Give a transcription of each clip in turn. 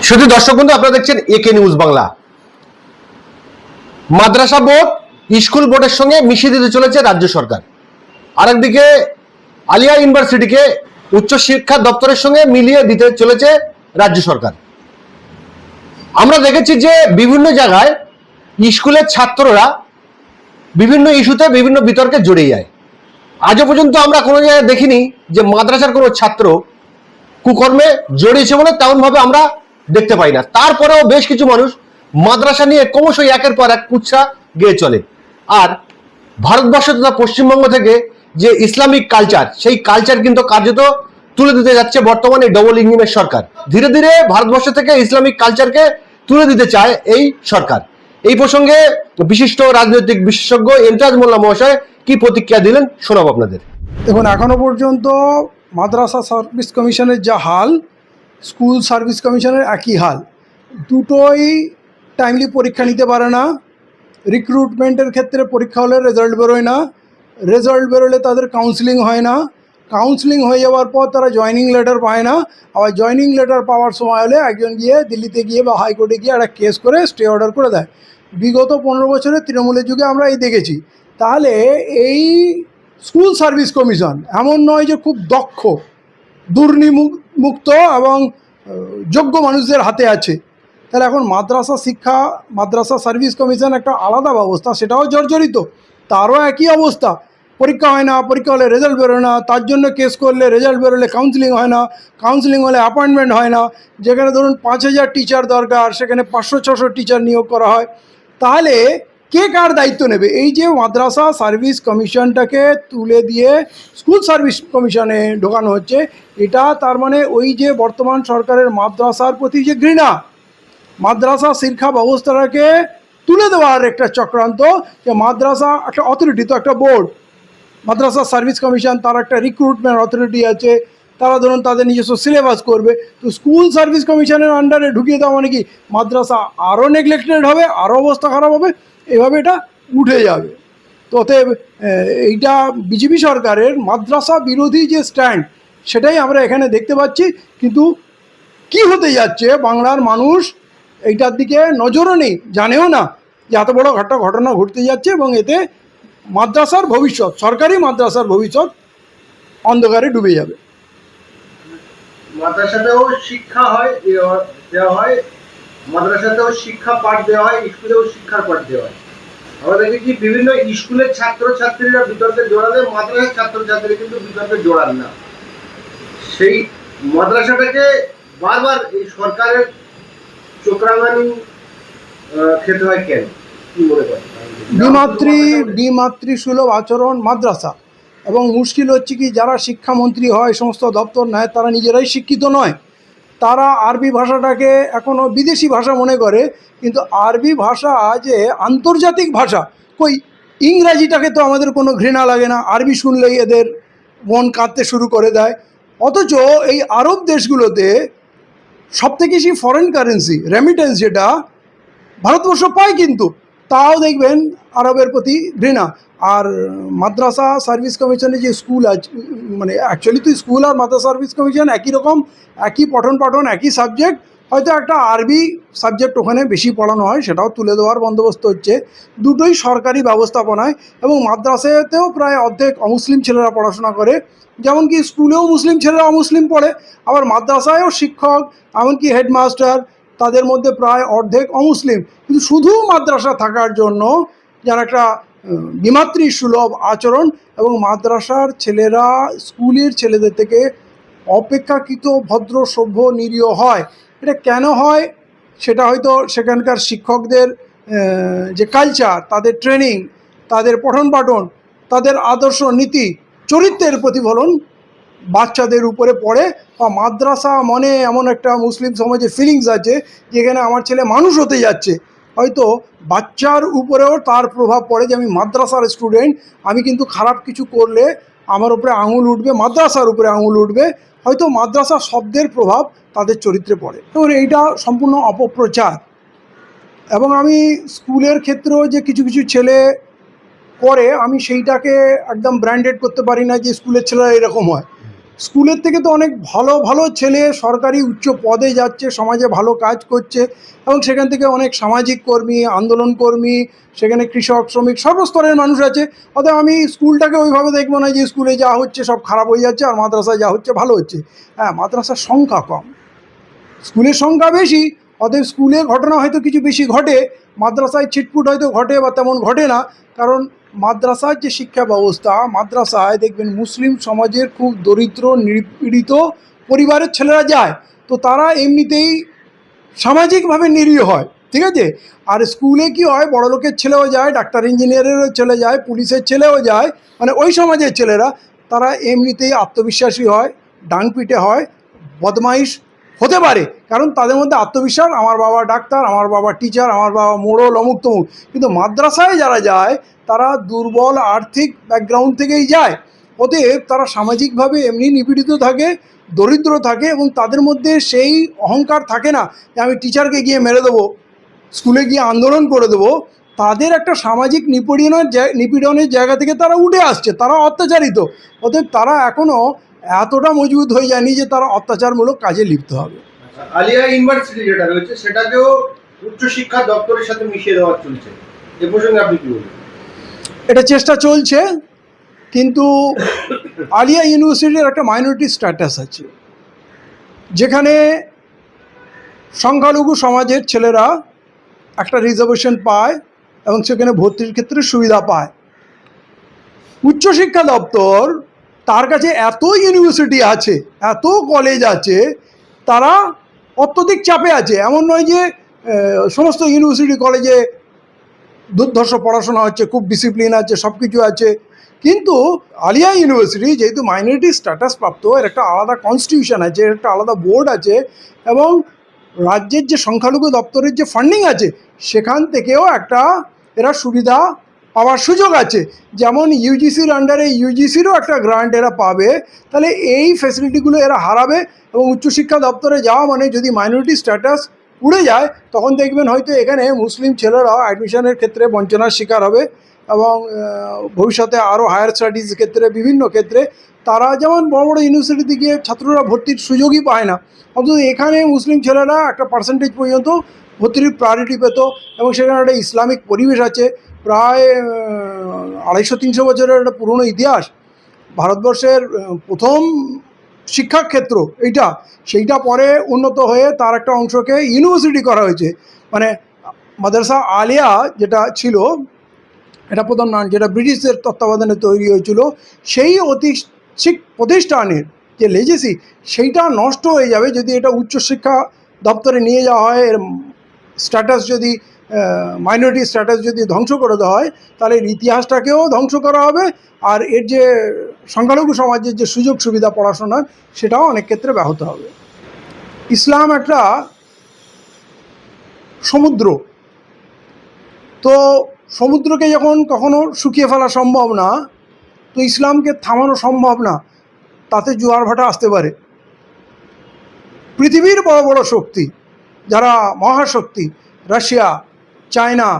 শুধু দর্শক বন্ধু, আপনারা দেখছেন একে নিউজ বাংলা। মাদ্রাসা বোর্ড স্কুল বোর্ডের সঙ্গে মিশিয়ে দিতে চলেছে রাজ্য সরকার। আরেকদিকে আলিয়া ইউনিভার্সিটিকে উচ্চ শিক্ষা দপ্তরের সঙ্গে মিলিয়ে দিতে চলেছে রাজ্য সরকার। আমরা দেখেছি যে বিভিন্ন জায়গায় স্কুলের ছাত্ররা বিভিন্ন ইস্যুতে বিভিন্ন বিতর্কে জড়িয়ে যায়। আজও পর্যন্ত আমরা কোনো জায়গায় দেখিনি যে মাদ্রাসার কোনো ছাত্র কুকর্মে জড়িয়েছে বলে তেমন ভাবে আমরা দেখতে পাই না। তারপরেও বেশ কিছু মানুষ মাদ্রাসা নিয়ে ক্রমশ একের পর এক কুৎসা গেয়ে চলে। আর ভারতবর্ষ তথা পশ্চিমবঙ্গ থেকে যে ইসলামিক কালচার, সেই কালচার কিন্তু কার্যত তুলে দিতে যাচ্ছে বর্তমানে ডবল ইঞ্জিনের সরকার। ধীরে ধীরে ভারতবর্ষ থেকে ইসলামিক কালচারকে তুলে দিতে চায় এই সরকার। এই প্রসঙ্গে বিশিষ্ট রাজনৈতিক বিশেষজ্ঞ ইমতিয়াজ মোল্লা মহাশয় কি প্রতিক্রিয়া দিলেন শোনাব আপনাদের। দেখুন, এখনও পর্যন্ত মাদ্রাসা সার্ভিস কমিশনের যা হাল, স্কুল সার্ভিস কমিশনের একই হাল। দুটোই টাইমলি পরীক্ষা নিতে পারে না। রিক্রুটমেন্টের ক্ষেত্রে পরীক্ষা হলে রেজাল্ট বেরোয় না, রেজাল্ট বেরোলে তাদের কাউন্সিলিং হয় না, কাউন্সিলিং হয়ে যাওয়ার পর তারা জয়নিং লেটার পায় না। আবার জয়নিং লেটার পাওয়ার সময় হলে একজন গিয়ে দিল্লিতে গিয়ে বা হাইকোর্টে গিয়ে একটা কেস করে স্টে অর্ডার করে দেয়। বিগত 15 বছরের তৃণমূলের যুগে আমরা এই দেখেছি। তাহলে এই স্কুল সার্ভিস কমিশন এমন নয় যে খুব দক্ষ, দুর্নীতিমুক্ত এবং যোগ্য মানুষদের হাতে আছে। তাহলে এখন মাদ্রাসা সার্ভিস কমিশন একটা আলাদা ব্যবস্থা, সেটাও জর্জরিত। তারও একই অবস্থা, পরীক্ষা হয় না, পরীক্ষা হলে রেজাল্ট বেরোয় না, তার জন্য কেস করলে রেজাল্ট বেরোলে কাউন্সিলিং হয় না, কাউন্সিলিং হলে অ্যাপয়েন্টমেন্ট হয় না। যেখানে ধরুন 5000 টিচার দরকার, সেখানে 500-600 টিচার নিয়োগ করা হয়। তাহলে কে কার দায়িত্ব নেবে? এই যে মাদ্রাসা সার্ভিস কমিশনটাকে তুলে দিয়ে স্কুল সার্ভিস কমিশনে ঢোকানো হচ্ছে, এটা তার মানে ওই যে বর্তমান সরকারের মাদ্রাসার প্রতি যে ঘৃণা, মাদ্রাসা শিক্ষা ব্যবস্থাটাকে তুলে দেওয়ার একটা চক্রান্ত। যে মাদ্রাসা একটা অথরিটি, তো একটা বোর্ড, মাদ্রাসা সার্ভিস কমিশন, তার একটা রিক্রুটমেন্ট অথরিটি আছে, তারা ধরুন তাদের নিজস্ব সিলেবাস করবে। তো স্কুল সার্ভিস কমিশনের আন্ডারে ঢুকিয়ে দেওয়া মানে কি মাদ্রাসা আরও নেগলেক্টেড হবে, আরও অবস্থা খারাপ হবে, এভাবে এটা উঠে যাবে। তো অতএব এইটা বিজেপি সরকারের মাদ্রাসা বিরোধী যে স্ট্যান্ড, সেটাই আমরা এখানে দেখতে পাচ্ছি। কিন্তু কি হতে যাচ্ছে বাংলার মানুষ এইটার দিকে নজরও নেই, জানেও না যে এত বড় একটা ঘটনা ঘটতে যাচ্ছে, এবং এতে মাদ্রাসার ভবিষ্যৎ, সরকারি মাদ্রাসার ভবিষ্যৎ অন্ধকারে ডুবে যাবে। মাদ্রাসাতেও শিক্ষা হয়, দেওয়া হয়, মাদ্রাসাতেও শিক্ষা পাঠ দেওয়া হয়, স্কুলেও শিক্ষার পাঠ দেওয়া হয়। আমরা দেখেছি বিভিন্ন স্কুলের ছাত্রছাত্রীরা বিতর্কে জড়ালে মাদ্রাসার ছাত্রছাত্রীরা কিন্তু বিতর্কে জড়ান না। সেই মাদ্রাসাটাকে বারবার এই সরকারের চোখরাঙানি খেতে হয় কেন, কি মনে করেন? বিমাতৃসুলভ আচরণ মাদ্রাসা। এবং মুশকিল হচ্ছে কি, যারা শিক্ষামন্ত্রী হয়, সমস্ত দপ্তর নেয়, তারা নিজেরাই শিক্ষিত নয়। তারা আরবি ভাষাটাকে এখনও বিদেশি ভাষা মনে করে, কিন্তু আরবি ভাষা যে আন্তর্জাতিক ভাষা। কই, ইংরাজিটাকে তো আমাদের কোনো ঘৃণা লাগে না, আরবি শুনলেই এদের মন কাঁদতে শুরু করে দেয়। অথচ এই আরব দেশগুলোতে সবথেকে বেশি ফরেন কারেন্সি রেমিটেন্স যেটা ভারতবর্ষ পায়, কিন্তু তাও দেখবেন আরবের প্রতি ঘৃণা। আর মাদ্রাসা সার্ভিস কমিশনে যে স্কুল আছে, মানে অ্যাকচুয়ালি তো স্কুল আর মাদ্রাসা সার্ভিস কমিশন একই রকম, একই পঠন পাঠন, একই সাবজেক্ট। হয়তো একটা আরবি সাবজেক্ট ওখানে বেশি পড়ানো হয়, সেটাও তুলে দেওয়ার বন্দোবস্ত হচ্ছে। দুটোই সরকারি ব্যবস্থাপনায়। এবং মাদ্রাসাতেও প্রায় অর্ধেক অমুসলিম ছেলেরা পড়াশোনা করে, যেমন কি স্কুলেও মুসলিম ছেলেরা অমুসলিম পড়ে, আবার মাদ্রাসায়ও শিক্ষক, এমনকি হেডমাস্টার, তাদের মধ্যে প্রায় অর্ধেক অমুসলিম। কিন্তু শুধু মাদ্রাসা থাকার জন্য যার একটা বিমাতৃসুলভ আচরণ, এবং মাদ্রাসার ছেলেরা স্কুলের ছেলেদের থেকে অপেক্ষাকৃত ভদ্র, সভ্য, নিরীহ হয়। এটা কেন হয় সেটা হয়তো সেখানকার শিক্ষকদের যে কালচার, তাদের ট্রেনিং, তাদের পঠন পাঠন, তাদের আদর্শ নীতি চরিত্রের প্রতিফলন বাচ্চাদের উপরে পড়ে। বা মাদ্রাসা মনে এমন একটা মুসলিম সমাজে ফিলিংস আছে, যেখানে আমার ছেলে মানুষ হতে যাচ্ছে, হয়তো বাচ্চার উপরেও তার প্রভাব পড়ে যে আমি মাদ্রাসার স্টুডেন্ট, আমি কিন্তু খারাপ কিছু করলে আমার উপরে আঙুল উঠবে, মাদ্রাসার উপরে আঙুল উঠবে। হয়তো মাদ্রাসা শব্দের প্রভাব তাদের চরিত্রে পড়ে। এবং এইটা সম্পূর্ণ অপপ্রচার। এবং আমি স্কুলের ক্ষেত্রেও যে কিছু কিছু ছেলে করে, আমি সেইটাকে একদম ব্র্যান্ডেড করতে পারি না যে স্কুলের ছেলেরা এরকম হয়। স্কুলের থেকে তো অনেক ভালো ভালো ছেলে সরকারি উচ্চ পদে যাচ্ছে, সমাজে ভালো কাজ করছে, এবং সেখান থেকে অনেক সামাজিক কর্মী, আন্দোলন কর্মী, সেখানে কৃষক, শ্রমিক, সর্বস্তরের মানুষ আছে। অতএব আমি স্কুলটাকে ওইভাবে দেখবো না যে স্কুলে যা হচ্ছে সব খারাপ হয়ে যাচ্ছে আর মাদ্রাসায় যা হচ্ছে ভালো হচ্ছে। হ্যাঁ, মাদ্রাসার সংখ্যা কম, স্কুলের সংখ্যা বেশি, অতএব স্কুলে ঘটনা হয়তো কিছু বেশি ঘটে, মাদ্রাসায় ছিটপুট হয়তো ঘটে বা তেমন ঘটে না। কারণ মাদ্রাসার যে শিক্ষা ব্যবস্থা, মাদ্রাসায় দেখবেন মুসলিম সমাজের খুব দরিদ্র নিপীড়িত পরিবারের ছেলেরা যায়, তো তারা এমনিতেই সামাজিকভাবে নিরীহ হয়, ঠিক আছে। আর স্কুলে কি হয়, বড় লোকের ছেলেও যায়, ডাক্তার ইঞ্জিনিয়ারেরও ছেলে যায়, পুলিশের ছেলেও যায়, মানে ওই সমাজের ছেলেরা, তারা এমনিতেই আত্মবিশ্বাসী হয়, ডাংপিটে হয়, বদমাইশ হতে পারে, কারণ তাদের মধ্যে আত্মবিশ্বাস, আমার বাবা ডাক্তার, আমার বাবা টিচার, আমার বাবা মোড়ল, অমুক তমুক। কিন্তু মাদ্রাসায় যারা যায় তারা দুর্বল আর্থিক ব্যাকগ্রাউন্ড থেকেই যায়, অতএব তারা সামাজিকভাবে এমনি নিপীড়িত থাকে, দরিদ্র থাকে, এবং তাদের মধ্যে সেই অহংকার থাকে না যে আমি টিচারকে গিয়ে মেরে দেবো, স্কুলে গিয়ে আন্দোলন করে দেবো। তাদের একটা সামাজিক নিপীড়নের জায়গা থেকে তারা উঠে আসছে, তারা অত্যাচারিত, অতএব তারা এখনও এতটা মজবুত হয়ে যায়নি যে তারা অত্যাচারমূলক কাজে লিপ্ত হবে। আলিয়া ইউনিভার্সিটি যেটা রয়েছে সেটাকেও উচ্চশিক্ষা দপ্তরের সাথে মিশিয়ে দেওয়া চলছে, এ প্রসঙ্গে আপনি কি বলবেন? এটা চেষ্টা চলছে, কিন্তু আলিয়া ইউনিভার্সিটির একটা মাইনরিটি স্ট্যাটাস আছে, যেখানে সংখ্যালঘু সমাজের ছেলেরা একটা রিজার্ভেশন পায় এবং সেখানে ভর্তির ক্ষেত্রে সুবিধা পায়। উচ্চশিক্ষা দপ্তর তার কাছে এত ইউনিভার্সিটি আছে, এত কলেজ আছে, তারা অত্যধিক চাপে আছে। এমন নয় যে সমস্ত ইউনিভার্সিটি কলেজে দুর্ধর্ষ পড়াশোনা হচ্ছে, খুব ডিসিপ্লিন আছে, সব কিছু আছে, কিন্তু আলিয়া ইউনিভার্সিটি যেহেতু মাইনরিটি স্ট্যাটাস প্রাপ্ত, এর একটা আলাদা কনস্টিটিউশন আছে, এর একটা আলাদা বোর্ড আছে, এবং রাজ্যের যে সংখ্যালঘু দপ্তরের যে ফান্ডিং আছে সেখান থেকেও একটা এরা সুবিধা পাওয়ার সুযোগ আছে। যেমন ইউজিসির আন্ডারে ইউজিসিরও একটা গ্রান্ট এরা পাবে, তাহলে এই ফ্যাসিলিটিগুলো এরা হারাবে, এবং উচ্চশিক্ষা দপ্তরে যাওয়া মানে যদি মাইনরিটি স্ট্যাটাস উড়ে যায়, তখন দেখবেন হয়তো এখানে মুসলিম ছেলেরাও অ্যাডমিশনের ক্ষেত্রে বঞ্চনার শিকার হবে, এবং ভবিষ্যতে আরও হায়ার স্টাডিজ ক্ষেত্রে, বিভিন্ন ক্ষেত্রে তারা যেমন বড় বড় ইউনিভার্সিটিতে গিয়ে ছাত্ররা ভর্তির সুযোগই পায় না, অন্তত এখানে মুসলিম ছেলেরা একটা পার্সেন্টেজ পর্যন্ত ভর্তির প্রায়োরিটি পেত, এবং সেখানে একটা ইসলামিক পরিবেশ আছে। প্রায় 250-300 বছরের একটা পুরনো ইতিহাস, ভারতবর্ষের প্রথম শিক্ষাক্ষেত্র এইটা, সেইটা পরে উন্নত হয়ে তার একটা অংশকে ইউনিভার্সিটি করা হয়েছে। মানে মাদ্রাসা আলিয়া যেটা ছিল, এটা প্রথম নাম, যেটা ব্রিটিশদের তত্ত্বাবধানে তৈরি হয়েছিল, সেই প্রতিষ্ঠানের যে লেজেসি সেইটা নষ্ট হয়ে যাবে যদি এটা উচ্চশিক্ষা দপ্তরে নিয়ে যাওয়া হয়। এর স্ট্যাটাস যদি মাইনরিটি স্ট্যাটাস যদি ধ্বংস করে দেওয়া হয়, তাহলে এর ইতিহাসটাকেও ধ্বংস করা হবে, আর এর যে সংখ্যালঘু সমাজের যে সুযোগ সুবিধা পড়াশোনার, সেটাও অনেক ক্ষেত্রে ব্যাহত হবে। ইসলাম একটা সমুদ্র, তো সমুদ্রকে যখন কখনো শুকিয়ে ফেলা সম্ভব না, তো ইসলামকে থামানো সম্ভব না, তাতে জোয়ার ভাটা আসতে পারে। পৃথিবীর বড় বড় শক্তি, যারা মহাশক্তি, রাশিয়া, চায়না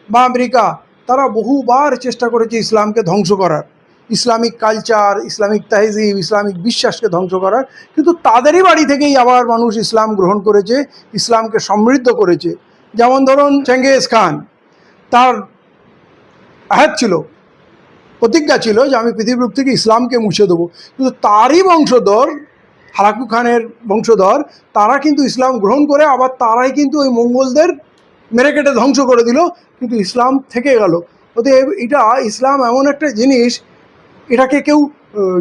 বা আমেরিকা, তারা বহুবার চেষ্টা করেছে ইসলামকে ধ্বংস করার, ইসলামিক কালচার, ইসলামিক তাহজিব, ইসলামিক বিশ্বাসকে ধ্বংস করার, কিন্তু তাদেরই বাড়ি থেকেই আবার মানুষ ইসলাম গ্রহণ করেছে, ইসলামকে সমৃদ্ধ করেছে। যেমন ধরুন চেঙ্গিজ খান, তার আয়াত ছিল, প্রতিজ্ঞা ছিল যে আমি পৃথিবীর থেকে ইসলামকে মুছে দেবো, কিন্তু তারই বংশধর, হালাকু খানের বংশধর, তারা কিন্তু ইসলাম গ্রহণ করে আবার তারাই কিন্তু ওই মঙ্গলদের মেরে কেটে ধ্বংস করে দিল, কিন্তু ইসলাম থেকে গেল। অতএব এটা ইসলাম এমন একটা জিনিস, এটাকে কেউ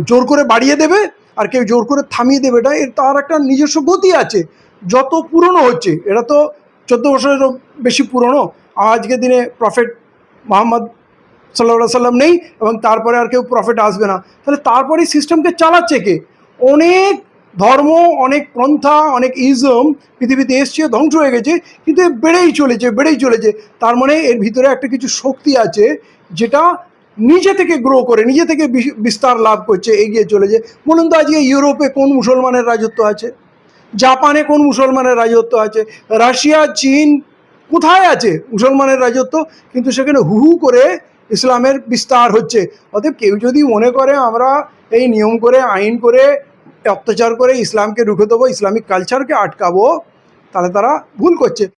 জোর করে বাড়িয়ে দেবে আর কেউ জোর করে থামিয়ে দেবে, এটা তার একটা নিজস্ব গতি আছে। যত পুরনো হচ্ছে, এটা তো 14 বছরেরও বেশি পুরনো, আজকের দিনে প্রফেট মোহাম্মদ সাল্লাল্লাহু সাল্লাম নেই, এবং তারপরে আর কেউ প্রফেট আসবে না, তাহলে তারপরে সিস্টেমকে চালাচ্ছে কে? অনেক ধর্ম, অনেক পন্থা, অনেক ইজম পৃথিবীতে এসছে, ধ্বংস হয়ে গেছে, কিন্তু বেড়েই চলেছে। তার মানে এর ভিতরে একটা কিছু শক্তি আছে যেটা নিজে থেকে গ্রো করে, নিজে থেকে বিস্তার লাভ করছে, এগিয়ে চলেছে। বলুন তো আজকে ইউরোপে কোন মুসলমানের রাজত্ব আছে? জাপানে কোন মুসলমানের রাজত্ব আছে? রাশিয়া, চীন, কোথায় আছে মুসলমানের রাজত্ব? কিন্তু সেখানে হু হু করে ইসলামের বিস্তার হচ্ছে। অতএব কেউ যদি মনে করে আমরা এই নিয়ম করে, আইন করে অত্যাচার করে ইসলামকে রুখে দেবো, ইসলামিক কালচারকে আটকাবো, তাহলে তারা ভুল করছে।